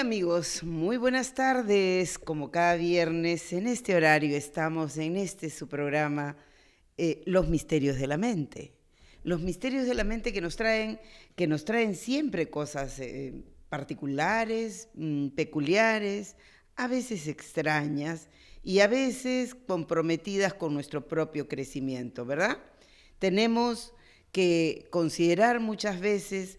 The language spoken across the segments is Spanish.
amigos? Muy buenas tardes. Como cada viernes, en este horario estamos en su programa, Los Misterios de la Mente. Los misterios de la mente que nos traen siempre cosas particulares, peculiares, a veces extrañas y a veces comprometidas con nuestro propio crecimiento, ¿verdad? Tenemos que considerar muchas veces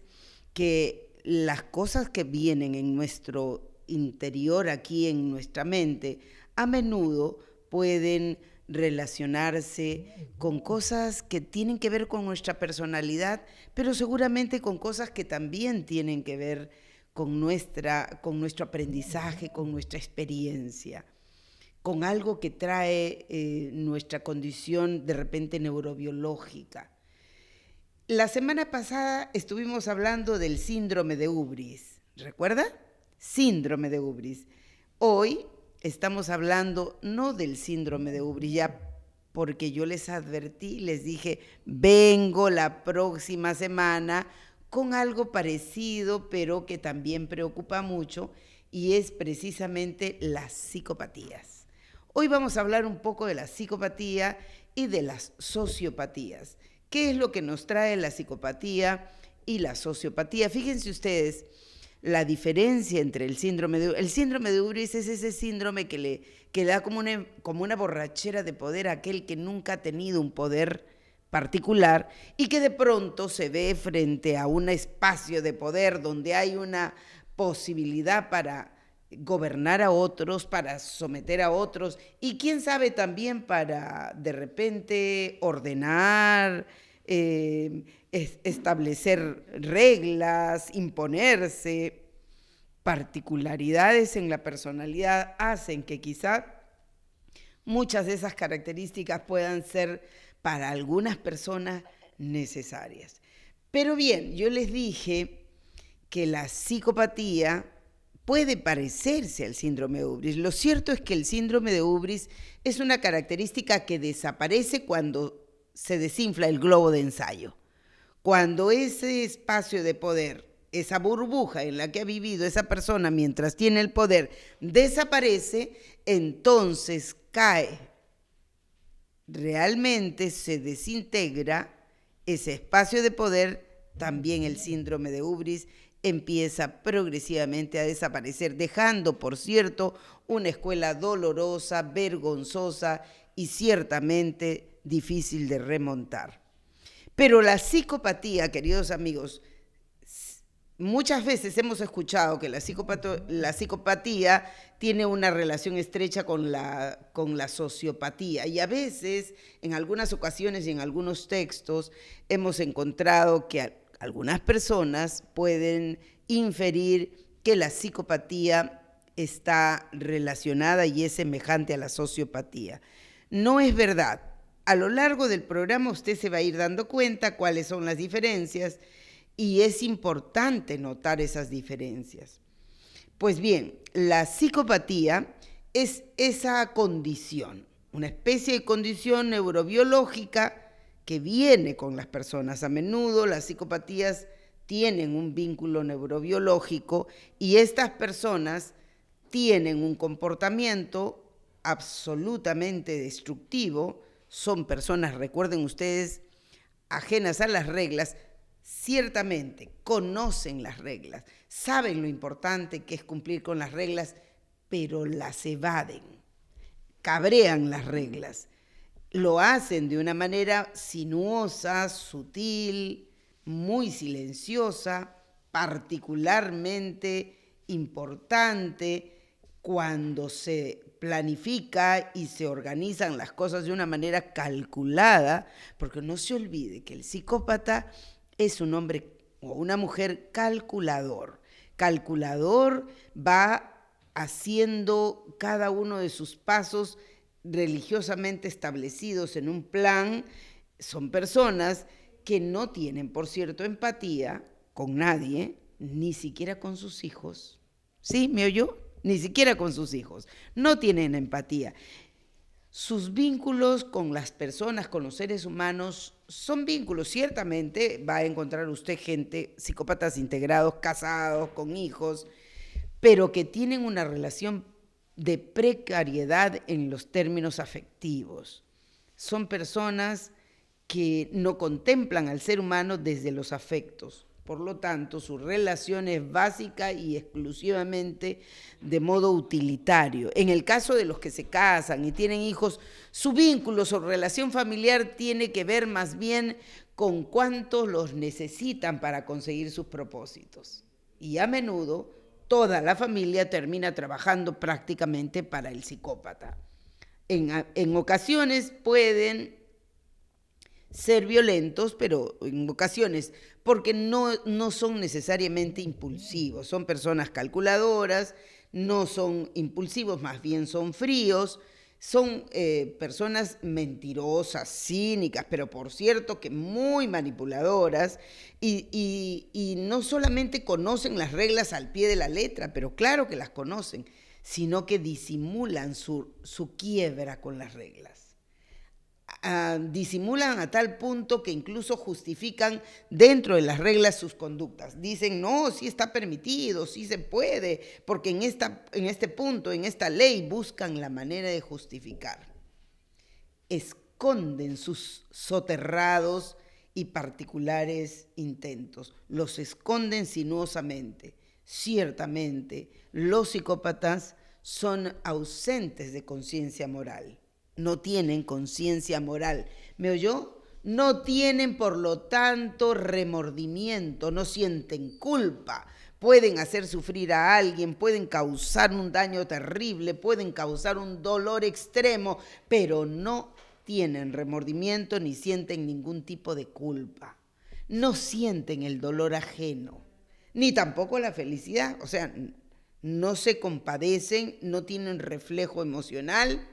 que las cosas que vienen en nuestro interior, aquí en nuestra mente, a menudo pueden relacionarse con cosas que tienen que ver con nuestra personalidad, pero seguramente con cosas que también tienen que ver con nuestro aprendizaje, con nuestra experiencia, con algo que trae nuestra condición de repente neurobiológica. La semana pasada estuvimos hablando del síndrome de Ubris, ¿recuerda? Síndrome de Ubris. Hoy estamos hablando no del síndrome de Ubris, ya porque yo les advertí, les dije, vengo la próxima semana con algo parecido, pero que también preocupa mucho, y es precisamente las psicopatías. Hoy vamos a hablar un poco de la psicopatía y de las sociopatías. ¿Qué es lo que nos trae la psicopatía y la sociopatía? Fíjense ustedes la diferencia entre el síndrome de Ubris. El síndrome de Ubris es ese síndrome que le da como una borrachera de poder a aquel que nunca ha tenido un poder particular y que de pronto se ve frente a un espacio de poder donde hay una posibilidad para gobernar a otros, para someter a otros y quién sabe también para de repente ordenar, establecer reglas, imponerse. Particularidades en la personalidad hacen que quizá muchas de esas características puedan ser para algunas personas necesarias. Pero bien, yo les dije que la psicopatía puede parecerse al síndrome de Ubris. Lo cierto es que el síndrome de Ubris es una característica que desaparece cuando se desinfla el globo de ensayo. Cuando ese espacio de poder, esa burbuja en la que ha vivido esa persona mientras tiene el poder, desaparece, entonces cae. Realmente se desintegra ese espacio de poder, también el síndrome de Ubris empieza progresivamente a desaparecer, dejando, por cierto, una escuela dolorosa, vergonzosa y ciertamente difícil de remontar. Pero la psicopatía, queridos amigos, muchas veces hemos escuchado que la psicopatía tiene una relación estrecha con la sociopatía y a veces, en algunas ocasiones y en algunos textos, hemos encontrado que algunas personas pueden inferir que la psicopatía está relacionada y es semejante a la sociopatía. No es verdad. A lo largo del programa usted se va a ir dando cuenta cuáles son las diferencias y es importante notar esas diferencias. Pues bien, la psicopatía es esa condición, una especie de condición neurobiológica que viene con las personas. A menudo las psicopatías tienen un vínculo neurobiológico y estas personas tienen un comportamiento absolutamente destructivo. Son personas, recuerden ustedes, ajenas a las reglas. Ciertamente conocen las reglas, saben lo importante que es cumplir con las reglas, pero las evaden, cabrean las reglas. Lo hacen de una manera sinuosa, sutil, muy silenciosa, particularmente importante cuando se planifica y se organizan las cosas de una manera calculada, porque no se olvide que el psicópata es un hombre o una mujer calculador. Calculador, va haciendo cada uno de sus pasos religiosamente establecidos en un plan. Son personas que no tienen, por cierto, empatía con nadie, ni siquiera con sus hijos. ¿Sí? ¿Me oyó? Ni siquiera con sus hijos. No tienen empatía. Sus vínculos con las personas, con los seres humanos, son vínculos. Ciertamente va a encontrar usted gente, psicópatas integrados, casados, con hijos, pero que tienen una relación de precariedad en los términos afectivos. Son personas que no contemplan al ser humano desde los afectos. Por lo tanto, su relación es básica y exclusivamente de modo utilitario. En el caso de los que se casan y tienen hijos, su vínculo, su relación familiar tiene que ver más bien con cuántos los necesitan para conseguir sus propósitos. Y a menudo toda la familia termina trabajando prácticamente para el psicópata. En ocasiones pueden ser violentos, pero en ocasiones, porque no son necesariamente impulsivos, son personas calculadoras, no son impulsivos, más bien son fríos, son personas mentirosas, cínicas, pero por cierto que muy manipuladoras, y no solamente conocen las reglas al pie de la letra, pero claro que las conocen, sino que disimulan su quiebra con las reglas. Disimulan a tal punto que incluso justifican dentro de las reglas sus conductas. Dicen, no, sí está permitido, sí se puede, porque en este punto, en esta ley, buscan la manera de justificar. Esconden sus soterrados y particulares intentos, los esconden sinuosamente. Ciertamente, los psicópatas son ausentes de conciencia moral. No tienen conciencia moral. ¿Me oyó? No tienen, por lo tanto, remordimiento, no sienten culpa. Pueden hacer sufrir a alguien, pueden causar un daño terrible, pueden causar un dolor extremo, pero no tienen remordimiento ni sienten ningún tipo de culpa. No sienten el dolor ajeno, ni tampoco la felicidad. O sea, no se compadecen, no tienen reflejo emocional.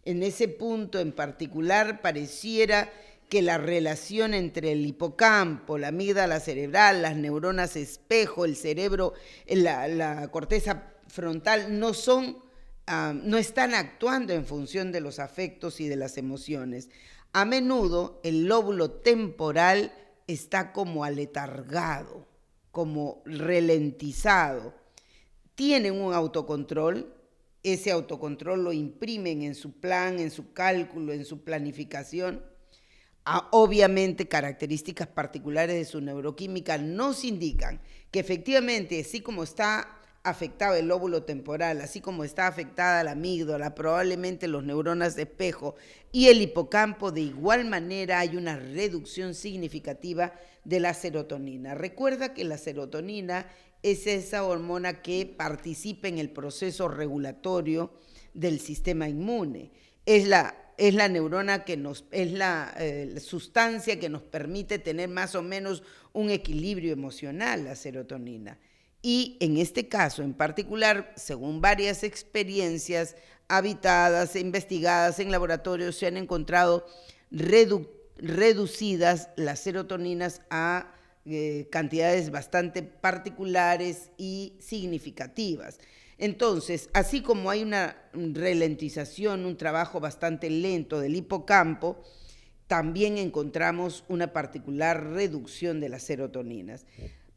En ese punto en particular pareciera que la relación entre el hipocampo, la amígdala cerebral, las neuronas espejo, el cerebro, la corteza frontal no están actuando en función de los afectos y de las emociones. A menudo el lóbulo temporal está como aletargado, como ralentizado. Tienen un autocontrol. Ese autocontrol lo imprimen en su plan, en su cálculo, en su planificación. Obviamente, características particulares de su neuroquímica nos indican que efectivamente, así como está afectado el lóbulo temporal, así como está afectada la amígdala, probablemente los neuronas de espejo y el hipocampo, de igual manera hay una reducción significativa de la serotonina. Recuerda que la serotonina es esa hormona que participa en el proceso regulatorio del sistema inmune. Es la neurona es la sustancia que nos permite tener más o menos un equilibrio emocional, la serotonina. Y en este caso en particular, según varias experiencias habitadas e investigadas en laboratorios, se han encontrado reducidas las serotoninas a cantidades bastante particulares y significativas. Entonces, así como hay una ralentización, un trabajo bastante lento del hipocampo, también encontramos una particular reducción de las serotoninas.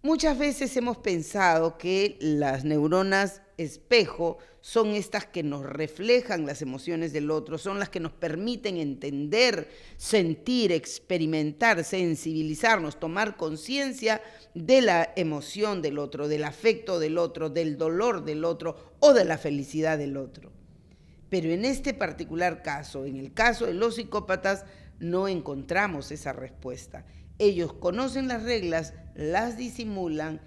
Muchas veces hemos pensado que las neuronas espejo son estas que nos reflejan las emociones del otro, son las que nos permiten entender, sentir, experimentar, sensibilizarnos, tomar conciencia de la emoción del otro, del afecto del otro, del dolor del otro o de la felicidad del otro. Pero en este particular caso, en el caso de los psicópatas, no encontramos esa respuesta. Ellos conocen las reglas, las disimulan,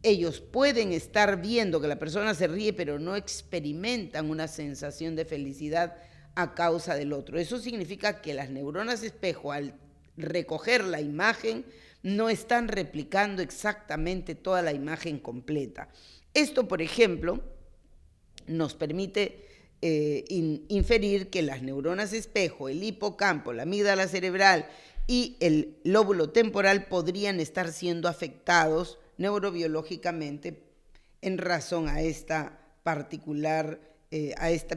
ellos pueden estar viendo que la persona se ríe, pero no experimentan una sensación de felicidad a causa del otro. Eso significa que las neuronas espejo, al recoger la imagen, no están replicando exactamente toda la imagen completa. Esto, por ejemplo, nos permite inferir que las neuronas espejo, el hipocampo, la amígdala cerebral y el lóbulo temporal podrían estar siendo afectados neurobiológicamente en razón a este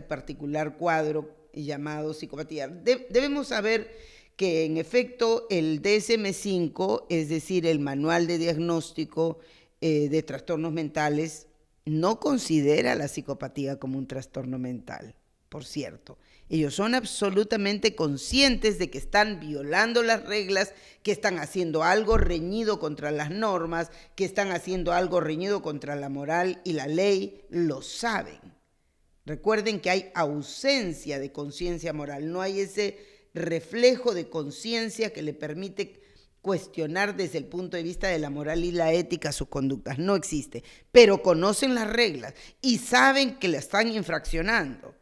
particular cuadro llamado psicopatía. Debemos saber que en efecto el DSM-5, es decir, el Manual de Diagnóstico de Trastornos Mentales, no considera la psicopatía como un trastorno mental, por cierto. Ellos son absolutamente conscientes de que están violando las reglas, que están haciendo algo reñido contra las normas, que están haciendo algo reñido contra la moral y la ley, lo saben. Recuerden que hay ausencia de conciencia moral, no hay ese reflejo de conciencia que le permite cuestionar desde el punto de vista de la moral y la ética sus conductas. No existe, pero conocen las reglas y saben que la están infraccionando,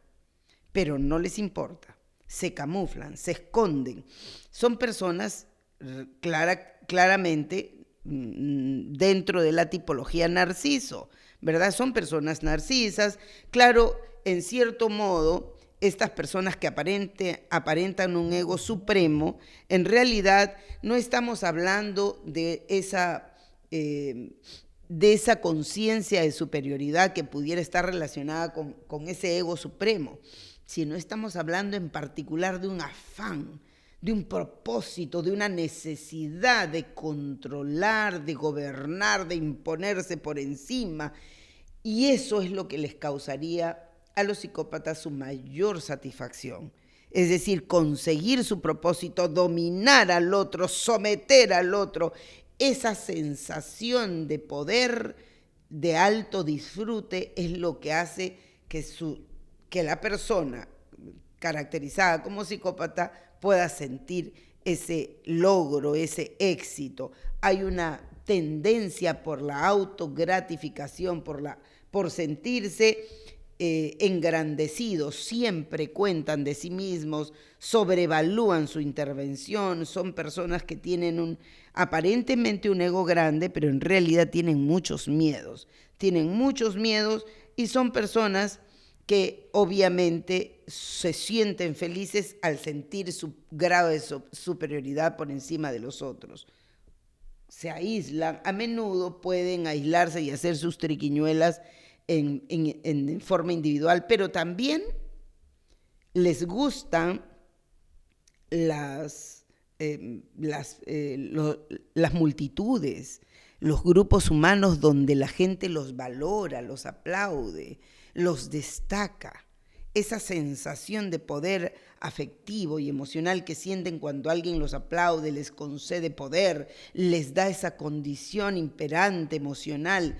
pero no les importa. Se camuflan, se esconden. Son personas claramente dentro de la tipología narciso, ¿verdad? Son personas narcisas. Claro, en cierto modo, estas personas que aparentan un ego supremo, en realidad no estamos hablando de esa conciencia de superioridad que pudiera estar relacionada con ese ego supremo, sino estamos hablando en particular de un afán, de un propósito, de una necesidad de controlar, de gobernar, de imponerse por encima. Y eso es lo que les causaría a los psicópatas su mayor satisfacción. Es decir, conseguir su propósito, dominar al otro, someter al otro. Esa sensación de poder, de alto disfrute, es lo que hace que la persona caracterizada como psicópata pueda sentir ese logro, ese éxito. Hay una tendencia por la autogratificación, por sentirse engrandecidos, siempre cuentan de sí mismos, sobrevalúan su intervención, son personas que tienen aparentemente un ego grande, pero en realidad tienen muchos miedos y son personas que obviamente se sienten felices al sentir su grado de superioridad por encima de los otros. Se aíslan, a menudo pueden aislarse y hacer sus triquiñuelas en forma individual, pero también les gustan las multitudes, los grupos humanos donde la gente los valora, los aplaude, los destaca. Esa sensación de poder afectivo y emocional que sienten cuando alguien los aplaude, les concede poder, les da esa condición imperante emocional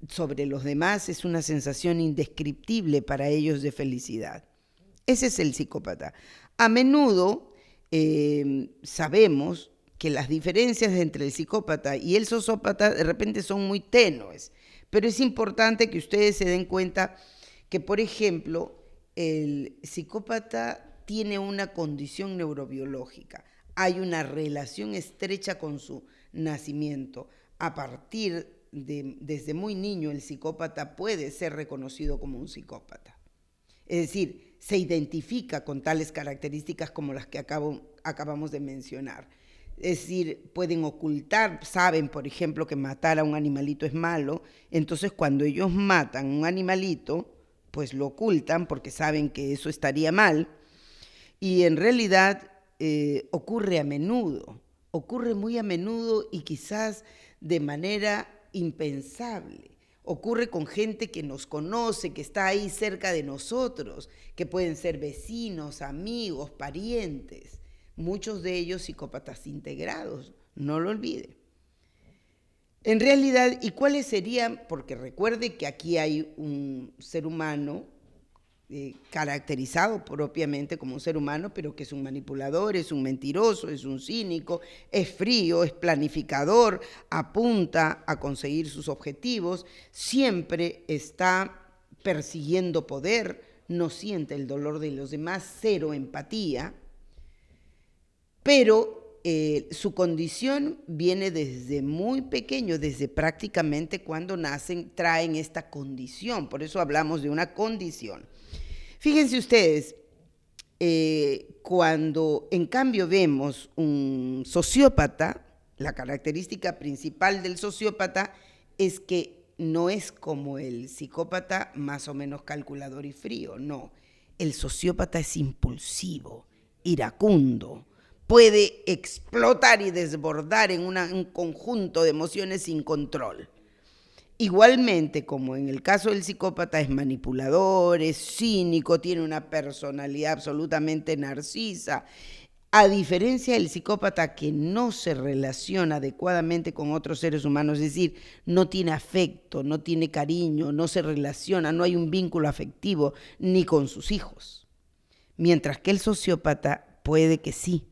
sobre los demás, es una sensación indescriptible para ellos de felicidad. Ese es el psicópata. A menudo sabemos que las diferencias entre el psicópata y el sociópata de repente son muy tenues, pero es importante que ustedes se den cuenta que, por ejemplo, el psicópata tiene una condición neurobiológica. Hay una relación estrecha con su nacimiento. Desde muy niño el psicópata puede ser reconocido como un psicópata. Es decir, se identifica con tales características como las que acabamos de mencionar. Es decir, pueden ocultar, saben, por ejemplo, que matar a un animalito es malo, entonces cuando ellos matan a un animalito, pues lo ocultan porque saben que eso estaría mal, y en realidad ocurre muy a menudo y quizás de manera impensable. Ocurre con gente que nos conoce, que está ahí cerca de nosotros, que pueden ser vecinos, amigos, parientes, muchos de ellos psicópatas integrados, no lo olvide. En realidad, ¿y cuáles serían? Porque recuerde que aquí hay un ser humano caracterizado propiamente como un ser humano, pero que es un manipulador, es un mentiroso, es un cínico, es frío, es planificador, apunta a conseguir sus objetivos, siempre está persiguiendo poder, no siente el dolor de los demás, cero empatía, pero su condición viene desde muy pequeño, desde prácticamente cuando nacen, traen esta condición, por eso hablamos de una condición. Fíjense ustedes, cuando en cambio vemos un sociópata, la característica principal del sociópata es que no es como el psicópata más o menos calculador y frío, no. El sociópata es impulsivo, iracundo, puede explotar y desbordar en un conjunto de emociones sin control. Igualmente, como en el caso del psicópata, es manipulador, es cínico, tiene una personalidad absolutamente narcisa. A diferencia del psicópata que no se relaciona adecuadamente con otros seres humanos, es decir, no tiene afecto, no tiene cariño, no se relaciona, no hay un vínculo afectivo ni con sus hijos. Mientras que el sociópata puede que sí.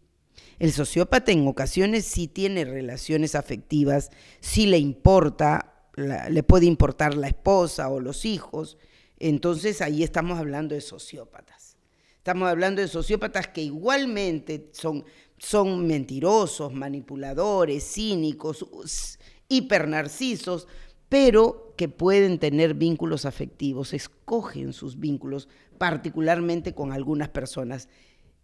El sociópata en ocasiones sí tiene relaciones afectivas, sí le importa, le puede importar la esposa o los hijos. Entonces ahí estamos hablando de sociópatas. Estamos hablando de sociópatas que igualmente son mentirosos, manipuladores, cínicos, hipernarcisos, pero que pueden tener vínculos afectivos, escogen sus vínculos, particularmente con algunas personas.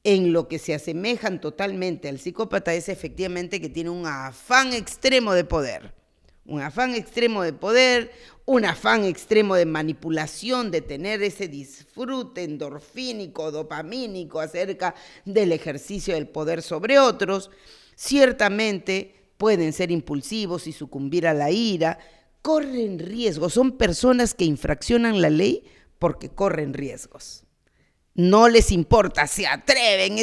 En lo que se asemejan totalmente al psicópata es efectivamente que tiene un afán extremo de poder. Un afán extremo de poder, un afán extremo de manipulación, de tener ese disfrute endorfínico, dopamínico acerca del ejercicio del poder sobre otros. Ciertamente pueden ser impulsivos y sucumbir a la ira, corren riesgos, son personas que infraccionan la ley porque corren riesgos. No les importa, se atreven,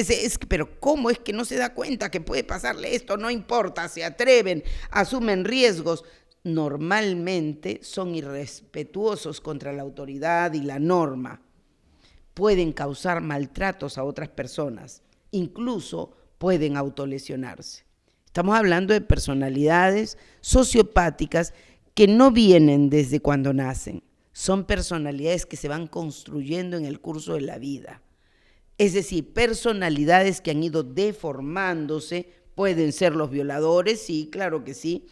pero ¿cómo es que no se da cuenta que puede pasarle esto? No importa, se atreven, asumen riesgos. Normalmente son irrespetuosos contra la autoridad y la norma. Pueden causar maltratos a otras personas, incluso pueden autolesionarse. Estamos hablando de personalidades sociopáticas que no vienen desde cuando nacen. Son personalidades que se van construyendo en el curso de la vida. Es decir, personalidades que han ido deformándose, pueden ser los violadores, sí, claro que sí.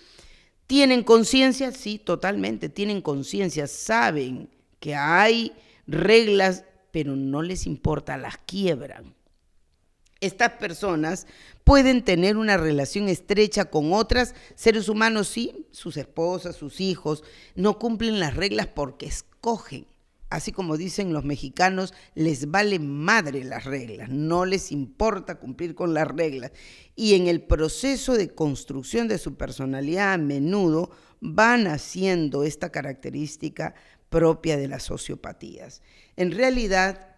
¿Tienen conciencia? Sí, totalmente, tienen conciencia, saben que hay reglas, pero no les importa, las quiebran. Estas personas pueden tener una relación estrecha con otros seres humanos, sí, sus esposas, sus hijos, no cumplen las reglas porque escogen. Así como dicen los mexicanos, les vale madre las reglas, no les importa cumplir con las reglas. Y en el proceso de construcción de su personalidad, a menudo van haciendo esta característica propia de las sociopatías. En realidad,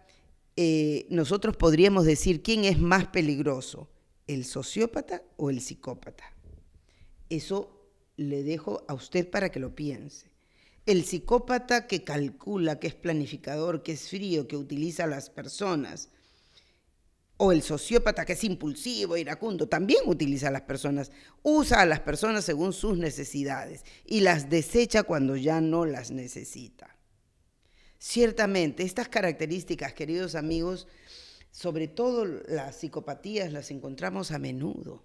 nosotros podríamos decir quién es más peligroso, el sociópata o el psicópata. Eso le dejo a usted para que lo piense. El psicópata que calcula, que es planificador, que es frío, que utiliza a las personas, o el sociópata que es impulsivo, iracundo, también utiliza a las personas, usa a las personas según sus necesidades y las desecha cuando ya no las necesita. Ciertamente, estas características, queridos amigos, sobre todo las psicopatías, las encontramos a menudo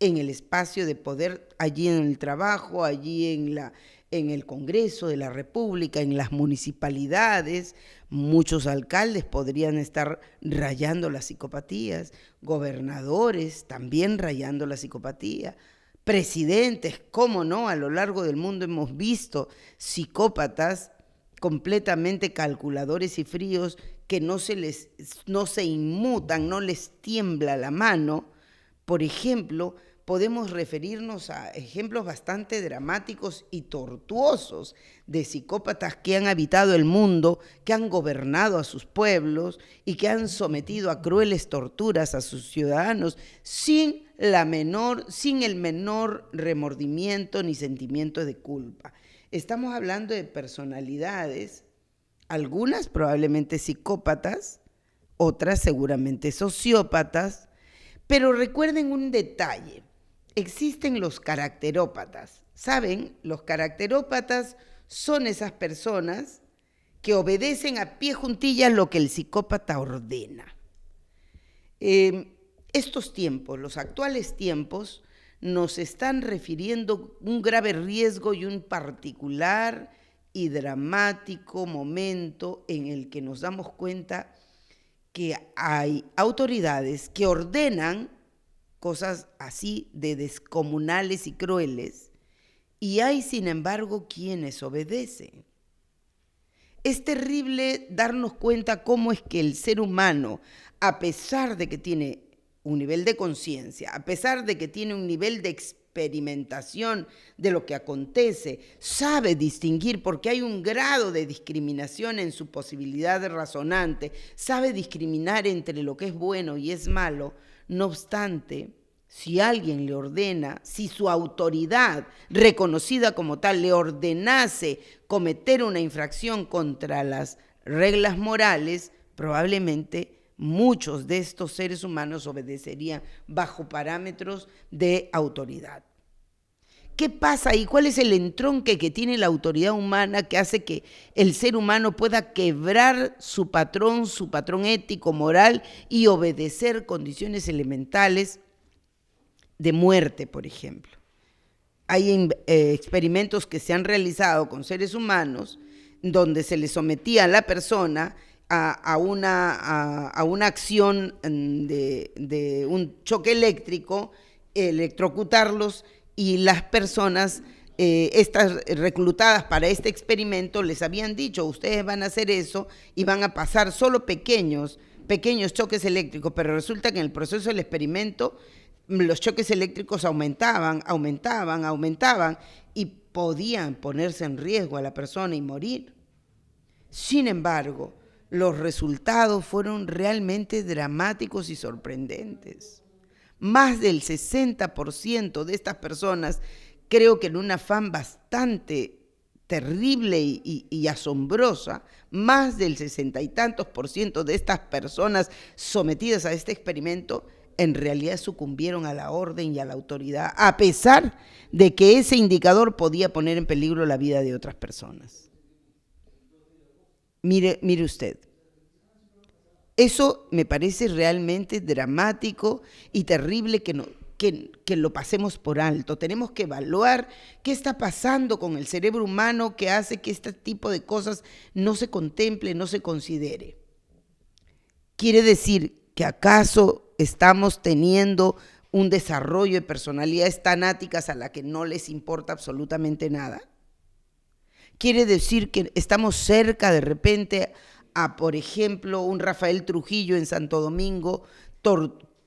en el espacio de poder, allí en el trabajo, allí en el Congreso de la República, en las municipalidades. Muchos alcaldes podrían estar rayando las psicopatías, gobernadores también rayando la psicopatía, presidentes, cómo no, a lo largo del mundo hemos visto psicópatas completamente calculadores y fríos que no se inmutan, no les tiembla la mano. Por ejemplo, podemos referirnos a ejemplos bastante dramáticos y tortuosos de psicópatas que han habitado el mundo, que han gobernado a sus pueblos y que han sometido a crueles torturas a sus ciudadanos sin el menor remordimiento ni sentimiento de culpa. Estamos hablando de personalidades, algunas probablemente psicópatas, otras seguramente sociópatas, pero recuerden un detalle, existen los caracterópatas. ¿Saben? Los caracterópatas son esas personas que obedecen a pie juntillas lo que el psicópata ordena. Estos tiempos, los actuales tiempos, nos están refiriendo un grave riesgo y un particular y dramático momento en el que nos damos cuenta que hay autoridades que ordenan cosas así de descomunales y crueles, y hay, sin embargo, quienes obedecen. Es terrible darnos cuenta cómo es que el ser humano, a pesar de que tiene un nivel de conciencia, a pesar de que tiene un nivel de experimentación de lo que acontece, sabe distinguir porque hay un grado de discriminación en su posibilidad de razonante, sabe discriminar entre lo que es bueno y es malo. No obstante, si alguien le ordena, si su autoridad reconocida como tal le ordenase cometer una infracción contra las reglas morales, probablemente muchos de estos seres humanos obedecerían bajo parámetros de autoridad. ¿Qué pasa ahí? ¿Cuál es el entronque que tiene la autoridad humana que hace que el ser humano pueda quebrar su patrón ético, moral y obedecer condiciones elementales de muerte, por ejemplo? Hay experimentos que se han realizado con seres humanos donde se le sometía a la persona a una acción de un choque eléctrico, electrocutarlos, y las personas estas reclutadas para este experimento les habían dicho: ustedes van a hacer eso y van a pasar solo pequeños choques eléctricos, pero resulta que en el proceso del experimento los choques eléctricos aumentaban y podían ponerse en riesgo a la persona y morir. Sin embargo, los resultados fueron realmente dramáticos y sorprendentes. Más del 60% de estas personas, creo que en un afán bastante terrible y asombrosa, más del 60 y tantos % de estas personas sometidas a este experimento en realidad sucumbieron a la orden y a la autoridad, a pesar de que ese indicador podía poner en peligro la vida de otras personas. Mire usted, eso me parece realmente dramático y terrible que lo pasemos por alto. Tenemos que evaluar qué está pasando con el cerebro humano que hace que este tipo de cosas no se contemple, no se considere. ¿Quiere decir que acaso estamos teniendo un desarrollo de personalidades tanáticas a la que no les importa absolutamente nada? ¿Quiere decir que estamos cerca de repente a, por ejemplo, un Rafael Trujillo en Santo Domingo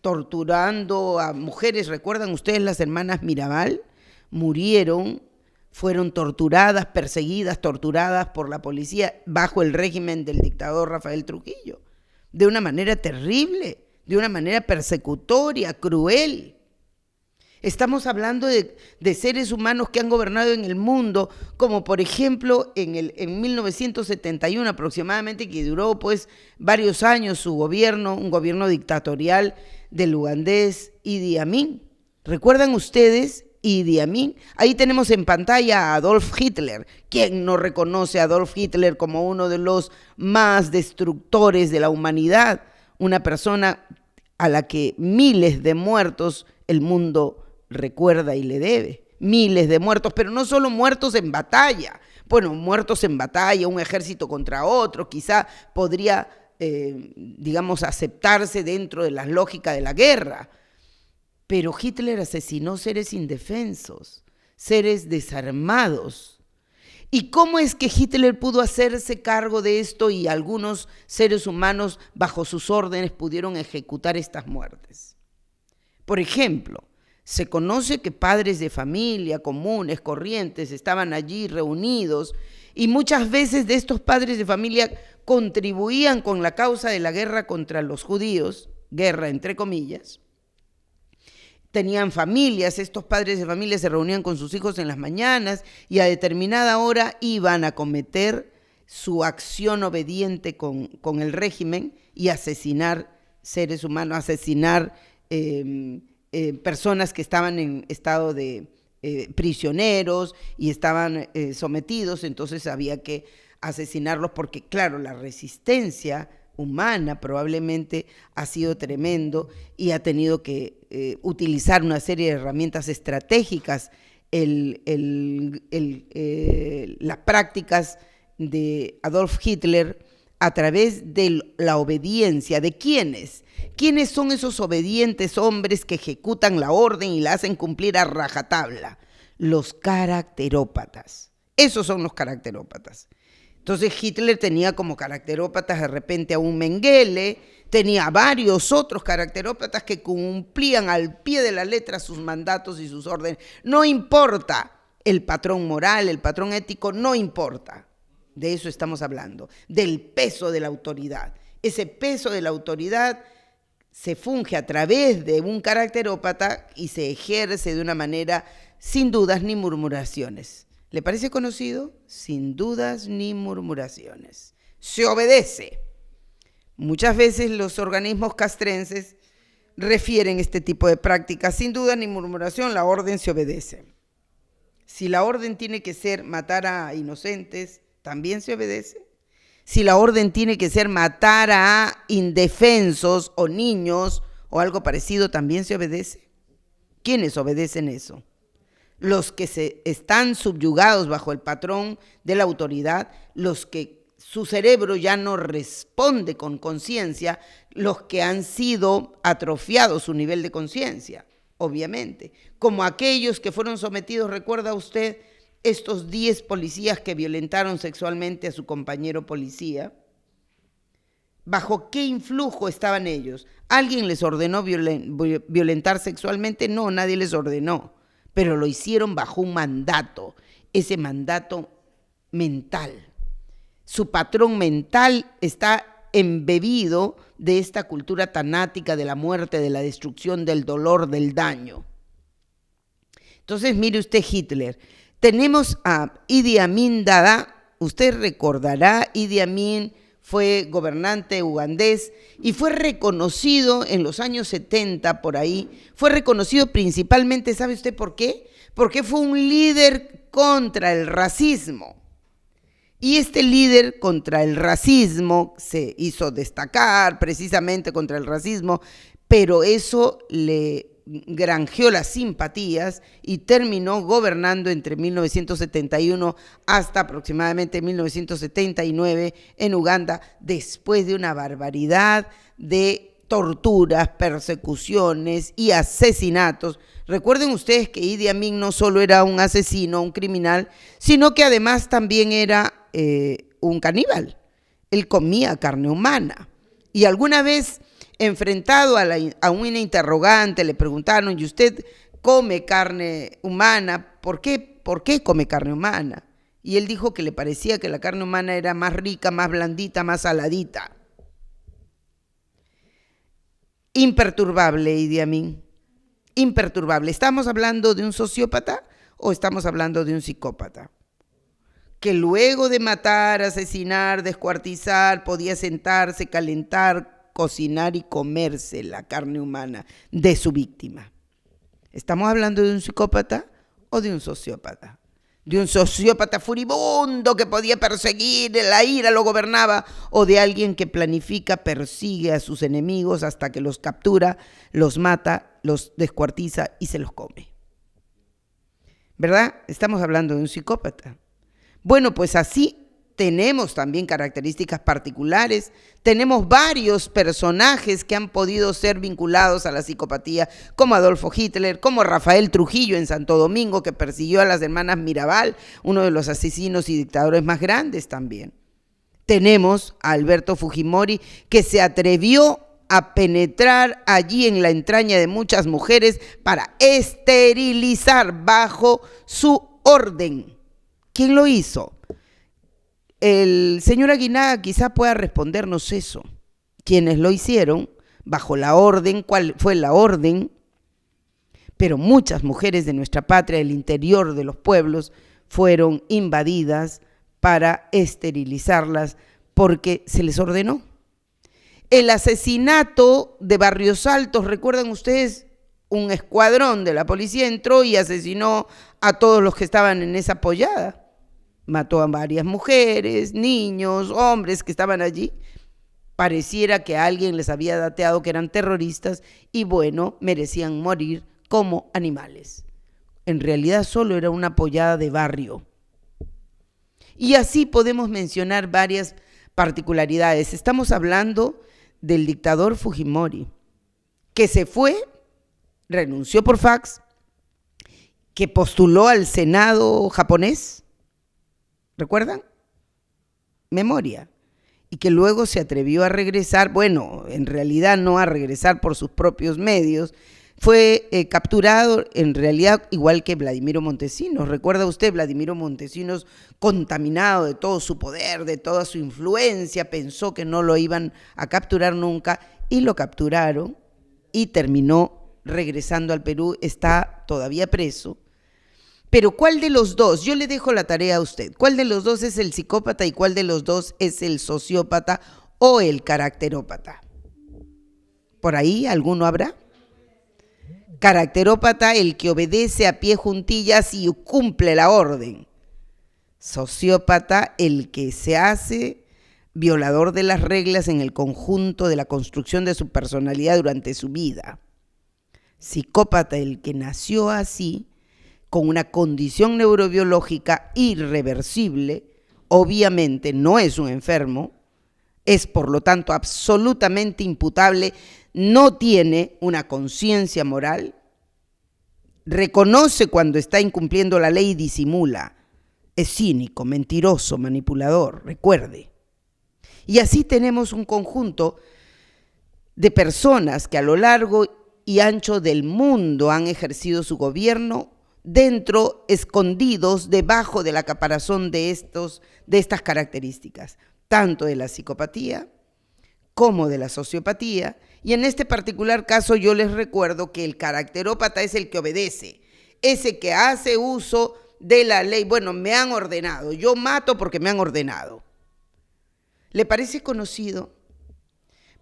torturando a mujeres? ¿Recuerdan ustedes las hermanas Mirabal? Murieron, fueron torturadas, perseguidas, torturadas por la policía bajo el régimen del dictador Rafael Trujillo, de una manera terrible, de una manera persecutoria, cruel. Estamos hablando de seres humanos que han gobernado en el mundo, como por ejemplo en 1971 aproximadamente, que duró pues varios años su gobierno, un gobierno dictatorial del ugandés Idi Amin. ¿Recuerdan ustedes Idi Amin? Ahí tenemos en pantalla a Adolf Hitler. ¿Quién no reconoce a Adolf Hitler como uno de los más destructores de la humanidad? Una persona a la que miles de muertos el mundo recuerda y le debe. Miles de muertos, pero no solo muertos en batalla. Bueno, muertos en batalla, un ejército contra otro, quizá podría, aceptarse dentro de la lógica de la guerra. Pero Hitler asesinó seres indefensos, seres desarmados. ¿Y cómo es que Hitler pudo hacerse cargo de esto y algunos seres humanos bajo sus órdenes pudieron ejecutar estas muertes? Por ejemplo, se conoce que padres de familia, comunes, corrientes, estaban allí reunidos y muchas veces de estos padres de familia contribuían con la causa de la guerra contra los judíos, guerra entre comillas. Tenían familias, estos padres de familia se reunían con sus hijos en las mañanas y a determinada hora iban a cometer su acción obediente con el régimen y asesinar seres humanos, asesinar personas que estaban en estado de prisioneros y estaban sometidos. Entonces había que asesinarlos porque, claro, la resistencia humana probablemente ha sido tremendo y ha tenido que utilizar una serie de herramientas estratégicas, las prácticas de Adolf Hitler a través de la obediencia. ¿De quiénes? ¿Quiénes son esos obedientes hombres que ejecutan la orden y la hacen cumplir a rajatabla? Los caracterópatas. Esos son los caracterópatas. Entonces Hitler tenía como caracterópatas de repente a un Mengele, tenía varios otros caracterópatas que cumplían al pie de la letra sus mandatos y sus órdenes. No importa el patrón moral, el patrón ético, no importa. De eso estamos hablando, del peso de la autoridad. Ese peso de la autoridad se funge a través de un caracterópata y se ejerce de una manera sin dudas ni murmuraciones. ¿Le parece conocido? Sin dudas ni murmuraciones. Se obedece. Muchas veces los organismos castrenses refieren este tipo de prácticas. Sin duda ni murmuración, la orden se obedece. Si la orden tiene que ser matar a inocentes, también se obedece. Si la orden tiene que ser matar a indefensos o niños o algo parecido, también se obedece. ¿Quiénes obedecen eso? Los que están subyugados bajo el patrón de la autoridad, los que su cerebro ya no responde con conciencia, los que han sido atrofiados su nivel de conciencia, obviamente, como aquellos que fueron sometidos, ¿recuerda usted estos 10 policías que violentaron sexualmente a su compañero policía? ¿Bajo qué influjo estaban ellos? ¿Alguien les ordenó violentar sexualmente? No, nadie les ordenó, pero lo hicieron bajo un mandato, ese mandato mental. Su patrón mental está embebido de esta cultura tanática de la muerte, de la destrucción, del dolor, del daño. Entonces, mire usted Hitler. Tenemos a Idi Amin Dada. Usted recordará, Idi Amin fue gobernante ugandés y fue reconocido en los años 70 por ahí. Fue reconocido principalmente, ¿sabe usted por qué? Porque fue un líder contra el racismo. Y este líder contra el racismo se hizo destacar precisamente contra el racismo, pero eso le granjeó las simpatías y terminó gobernando entre 1971 hasta aproximadamente 1979 en Uganda, después de una barbaridad de torturas, persecuciones y asesinatos. Recuerden ustedes que Idi Amin no solo era un asesino, un criminal, sino que además también era un caníbal. Él comía carne humana. Y alguna vez, enfrentado a una interrogante, le preguntaron: ¿y usted come carne humana? ¿Por qué come carne humana? Y él dijo que le parecía que la carne humana era más rica, más blandita, más saladita. Imperturbable Idi Amin, imperturbable. ¿Estamos hablando de un sociópata o estamos hablando de un psicópata? Que luego de matar, asesinar, descuartizar, podía sentarse, calentar, cocinar y comerse la carne humana de su víctima. ¿Estamos hablando de un psicópata o de un sociópata? De un sociópata furibundo que podía perseguir, la ira lo gobernaba, o de alguien que planifica, persigue a sus enemigos hasta que los captura, los mata, los descuartiza y se los come. ¿Verdad? Estamos hablando de un psicópata. Bueno, pues así tenemos también características particulares, tenemos varios personajes que han podido ser vinculados a la psicopatía, como Adolfo Hitler, como Rafael Trujillo en Santo Domingo, que persiguió a las hermanas Mirabal, uno de los asesinos y dictadores más grandes también. Tenemos a Alberto Fujimori, que se atrevió a penetrar allí en la entraña de muchas mujeres para esterilizar bajo su orden. ¿Quién lo hizo? El señor Aguinaga quizá pueda respondernos eso. ¿Quiénes lo hicieron? Bajo la orden, ¿cuál fue la orden? Pero muchas mujeres de nuestra patria, del interior de los pueblos, fueron invadidas para esterilizarlas porque se les ordenó. El asesinato de Barrios Altos, ¿recuerdan ustedes? Un escuadrón de la policía entró y asesinó a todos los que estaban en esa pollada. Mató a varias mujeres, niños, hombres que estaban allí. Pareciera que alguien les había dateado que eran terroristas y bueno, merecían morir como animales. En realidad solo era una pollada de barrio. Y así podemos mencionar varias particularidades. Estamos hablando del dictador Fujimori, que se fue, renunció por fax, que postuló al Senado japonés. ¿Recuerdan? memoria, y que luego se atrevió a regresar, bueno, en realidad no a regresar por sus propios medios, fue capturado en realidad igual que Vladimiro Montesinos. ¿Recuerda usted? Vladimiro Montesinos, contaminado de todo su poder, de toda su influencia, pensó que no lo iban a capturar nunca y lo capturaron y terminó regresando al Perú, está todavía preso. Pero ¿cuál de los dos? Yo le dejo la tarea a usted. ¿Cuál de los dos es el psicópata y cuál de los dos es el sociópata o el caracterópata? ¿Por ahí alguno habrá? Caracterópata, el que obedece a pie juntillas y cumple la orden. Sociópata, el que se hace violador de las reglas en el conjunto de la construcción de su personalidad durante su vida. Psicópata, el que nació así, con una condición neurobiológica irreversible, obviamente no es un enfermo, es por lo tanto absolutamente imputable, no tiene una conciencia moral, reconoce cuando está incumpliendo la ley y disimula, es cínico, mentiroso, manipulador, recuerde. Y así tenemos un conjunto de personas que a lo largo y ancho del mundo han ejercido su gobierno dentro, escondidos debajo de la caparazón de estas características, tanto de la psicopatía como de la sociopatía. Y en este particular caso yo les recuerdo que el caracterópata es el que obedece, ese que hace uso de la ley. Bueno, me han ordenado, yo mato porque me han ordenado. ¿Le parece conocido?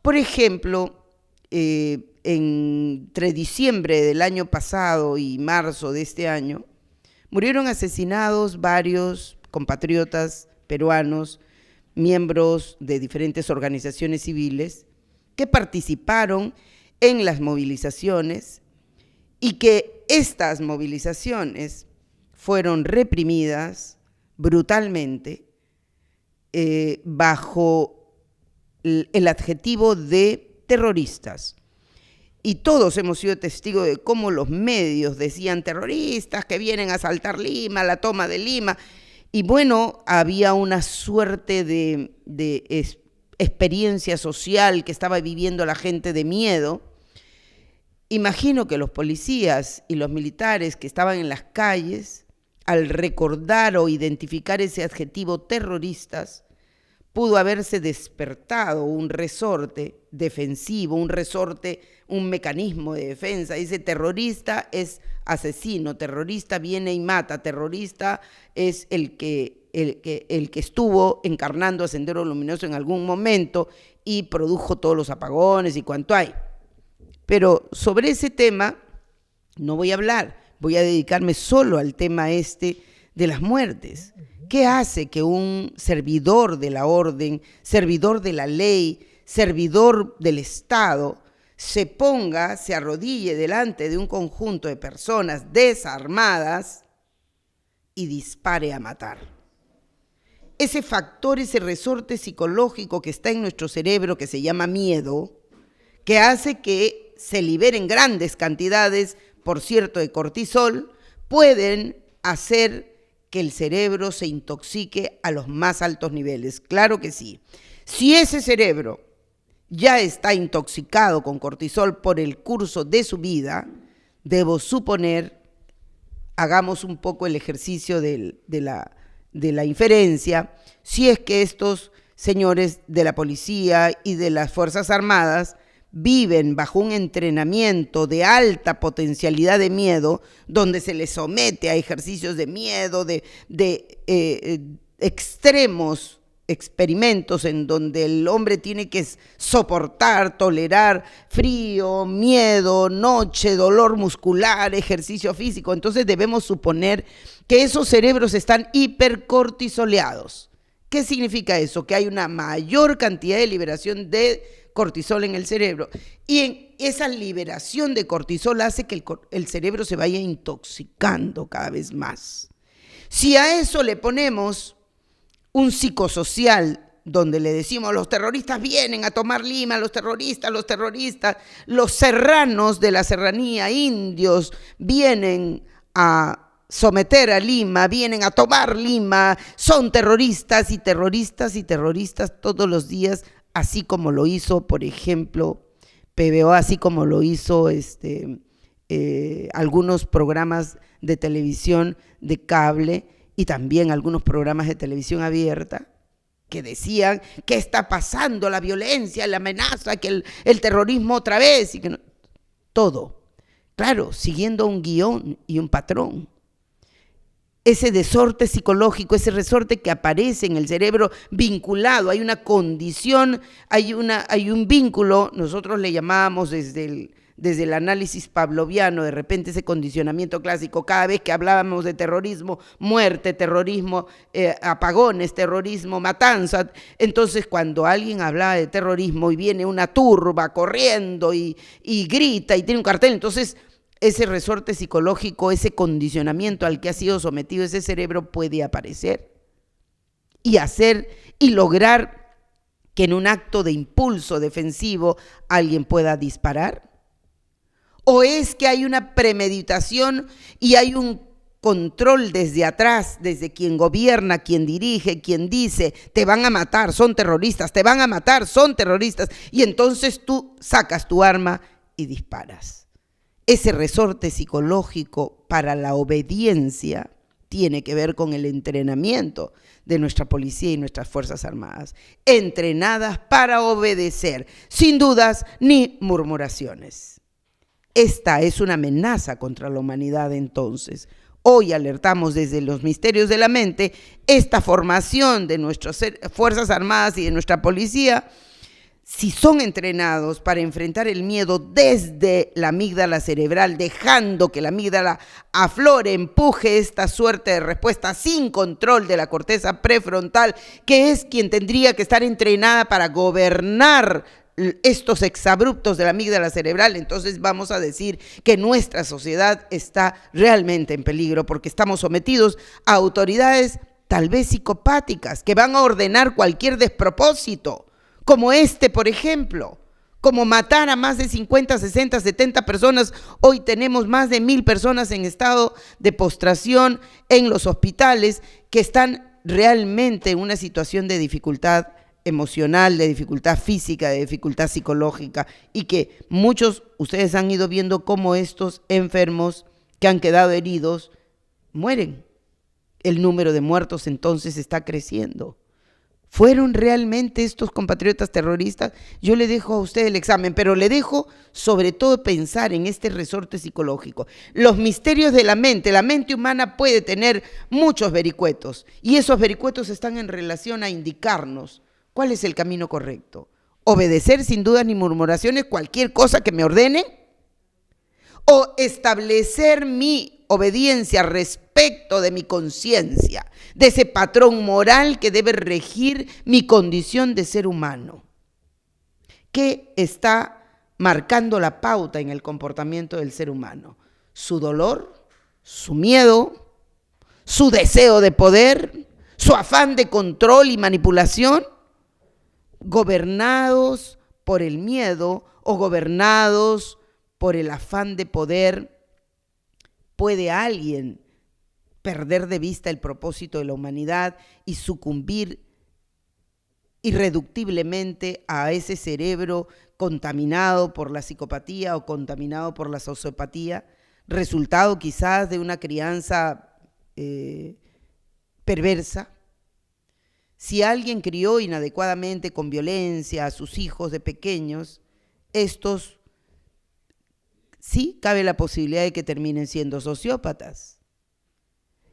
Por ejemplo, entre diciembre del año pasado y marzo de este año, murieron asesinados varios compatriotas peruanos, miembros de diferentes organizaciones civiles, que participaron en las movilizaciones y que estas movilizaciones fueron reprimidas brutalmente bajo el adjetivo de terroristas. Y todos hemos sido testigos de cómo los medios decían terroristas que vienen a asaltar Lima, la toma de Lima. Y bueno, había una suerte de experiencia social que estaba viviendo la gente de miedo. Imagino que los policías y los militares que estaban en las calles, al recordar o identificar ese adjetivo terroristas, pudo haberse despertado un resorte defensivo, un mecanismo de defensa. Dice, terrorista es asesino, terrorista viene y mata, terrorista es el que estuvo encarnando a Sendero Luminoso en algún momento y produjo todos los apagones y cuanto hay. Pero sobre ese tema no voy a hablar, voy a dedicarme solo al tema de las muertes. ¿Qué hace que un servidor de la orden, servidor de la ley, servidor del Estado, se arrodille delante de un conjunto de personas desarmadas y dispare a matar? Ese factor, ese resorte psicológico que está en nuestro cerebro, que se llama miedo, que hace que se liberen grandes cantidades, por cierto, de cortisol, pueden hacer que el cerebro se intoxique a los más altos niveles. Claro que sí. Si ese cerebro ya está intoxicado con cortisol por el curso de su vida, debo suponer, hagamos un poco el ejercicio de la inferencia, si es que estos señores de la policía y de las Fuerzas Armadas viven bajo un entrenamiento de alta potencialidad de miedo, donde se les somete a ejercicios de miedo, de extremos experimentos en donde el hombre tiene que soportar, tolerar frío, miedo, noche, dolor muscular, ejercicio físico. Entonces debemos suponer que esos cerebros están hipercortisoleados. ¿Qué significa eso? Que hay una mayor cantidad de liberación de cortisol en el cerebro, y en esa liberación de cortisol hace que el cerebro se vaya intoxicando cada vez más. Si a eso le ponemos un psicosocial donde le decimos los terroristas vienen a tomar Lima, los terroristas, los serranos de la serranía, indios, vienen a someter a Lima, vienen a tomar Lima, son terroristas y terroristas y terroristas todos los días, así como lo hizo, por ejemplo, PBO, así como lo hizo algunos programas de televisión de cable y también algunos programas de televisión abierta, que decían qué está pasando, la violencia, la amenaza, que el terrorismo otra vez, y que no, todo, claro, siguiendo un guión y un patrón. Ese desorte psicológico, ese resorte que aparece en el cerebro vinculado, hay una condición, hay un vínculo, nosotros le llamábamos desde el análisis pavloviano, de repente ese condicionamiento clásico, cada vez que hablábamos de terrorismo, muerte, terrorismo, apagones, terrorismo, matanza. Entonces, cuando alguien hablaba de terrorismo y viene una turba corriendo y grita y tiene un cartel, entonces ese resorte psicológico, ese condicionamiento al que ha sido sometido ese cerebro puede aparecer y hacer y lograr que en un acto de impulso defensivo alguien pueda disparar. ¿O es que hay una premeditación y hay un control desde atrás, desde quien gobierna, quien dirige, quien dice, te van a matar, son terroristas, te van a matar, son terroristas, y entonces tú sacas tu arma y disparas? Ese resorte psicológico para la obediencia tiene que ver con el entrenamiento de nuestra policía y nuestras Fuerzas Armadas, entrenadas para obedecer, sin dudas ni murmuraciones. Esta es una amenaza contra la humanidad entonces. Hoy alertamos desde los misterios de la mente esta formación de nuestras Fuerzas Armadas y de nuestra policía, si son entrenados para enfrentar el miedo desde la amígdala cerebral, dejando que la amígdala aflore, empuje esta suerte de respuesta sin control de la corteza prefrontal, que es quien tendría que estar entrenada para gobernar estos exabruptos de la amígdala cerebral, entonces vamos a decir que nuestra sociedad está realmente en peligro porque estamos sometidos a autoridades tal vez psicopáticas que van a ordenar cualquier despropósito, como por ejemplo, como matar a más de 50, 60, 70 personas. Hoy tenemos más de 1000 personas en estado de postración en los hospitales que están realmente en una situación de dificultad emocional, de dificultad física, de dificultad psicológica, y que muchos, ustedes han ido viendo cómo estos enfermos que han quedado heridos mueren. El número de muertos entonces está creciendo. ¿Fueron realmente estos compatriotas terroristas? Yo le dejo a usted el examen, pero le dejo sobre todo pensar en este resorte psicológico. Los misterios de la mente humana puede tener muchos vericuetos, y esos vericuetos están en relación a indicarnos cuál es el camino correcto. Obedecer sin dudas ni murmuraciones cualquier cosa que me ordenen, o establecer mi obediencia respecto de mi conciencia, de ese patrón moral que debe regir mi condición de ser humano, que está marcando la pauta en el comportamiento del ser humano. Su dolor, su miedo, su deseo de poder, su afán de control y manipulación, gobernados por el miedo o gobernados por el afán de poder, puede alguien perder de vista el propósito de la humanidad y sucumbir irreductiblemente a ese cerebro contaminado por la psicopatía o contaminado por la sociopatía, resultado quizás de una crianza perversa. Si alguien crió inadecuadamente con violencia a sus hijos de pequeños, estos sí cabe la posibilidad de que terminen siendo sociópatas.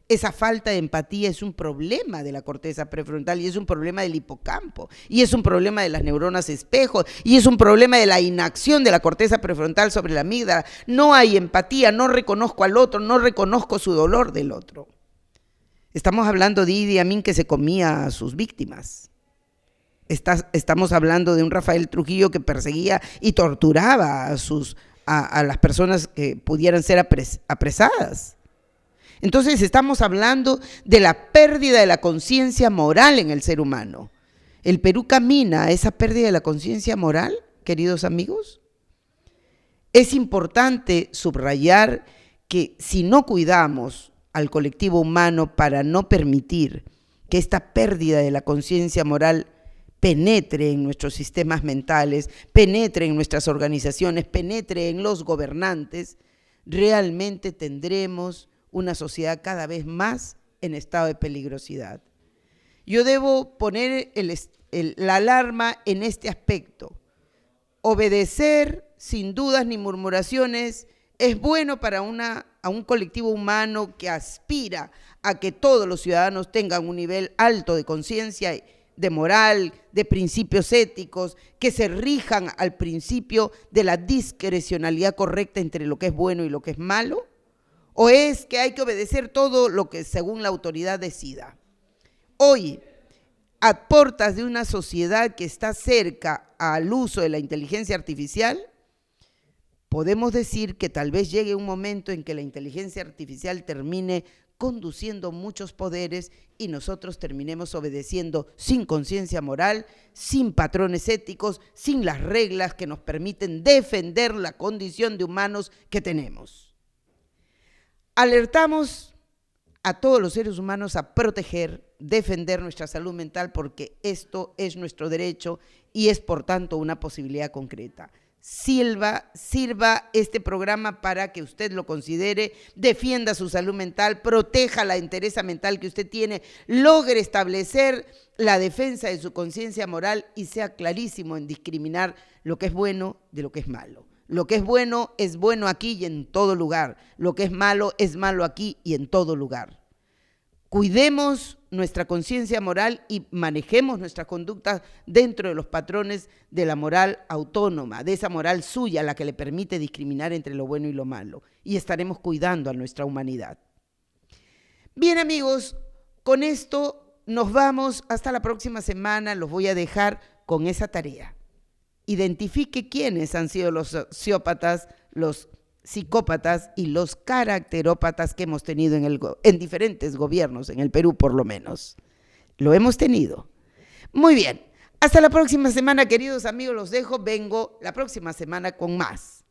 Esa falta de empatía es un problema de la corteza prefrontal y es un problema del hipocampo y es un problema de las neuronas espejo y es un problema de la inacción de la corteza prefrontal sobre la amígdala. No hay empatía, no reconozco al otro, no reconozco su dolor del otro. Estamos hablando de Idi Amin que se comía a sus víctimas. Estamos hablando de un Rafael Trujillo que perseguía y torturaba a las personas que pudieran ser apresadas. Entonces estamos hablando de la pérdida de la conciencia moral en el ser humano. ¿El Perú camina a esa pérdida de la conciencia moral, queridos amigos? Es importante subrayar que si no cuidamos al colectivo humano para no permitir que esta pérdida de la conciencia moral penetre en nuestros sistemas mentales, penetre en nuestras organizaciones, penetre en los gobernantes, realmente tendremos una sociedad cada vez más en estado de peligrosidad. Yo debo poner la alarma en este aspecto. Obedecer, sin dudas ni murmuraciones, es bueno para un colectivo humano que aspira a que todos los ciudadanos tengan un nivel alto de conciencia, de moral, de principios éticos, que se rijan al principio de la discrecionalidad correcta entre lo que es bueno y lo que es malo? ¿O es que hay que obedecer todo lo que según la autoridad decida? Hoy, a puertas de una sociedad que está cerca al uso de la inteligencia artificial, podemos decir que tal vez llegue un momento en que la inteligencia artificial termine conduciendo muchos poderes y nosotros terminemos obedeciendo sin conciencia moral, sin patrones éticos, sin las reglas que nos permiten defender la condición de humanos que tenemos. Alertamos a todos los seres humanos a proteger, defender nuestra salud mental, porque esto es nuestro derecho y es por tanto una posibilidad concreta. Sirva este programa para que usted lo considere, defienda su salud mental, proteja la entereza mental que usted tiene, logre establecer la defensa de su conciencia moral y sea clarísimo en discriminar lo que es bueno de lo que es malo. Lo que es bueno aquí y en todo lugar. Lo que es malo aquí y en todo lugar. Cuidemos nuestra conciencia moral y manejemos nuestras conductas dentro de los patrones de la moral autónoma, de esa moral suya, la que le permite discriminar entre lo bueno y lo malo. Y estaremos cuidando a nuestra humanidad. Bien, amigos, con esto nos vamos. Hasta la próxima semana. Los voy a dejar con esa tarea. Identifique quiénes han sido los sociópatas, los psicópatas y los caracterópatas que hemos tenido en diferentes gobiernos, en el Perú por lo menos. Lo hemos tenido. Muy bien, hasta la próxima semana, queridos amigos, los dejo. Vengo la próxima semana con más.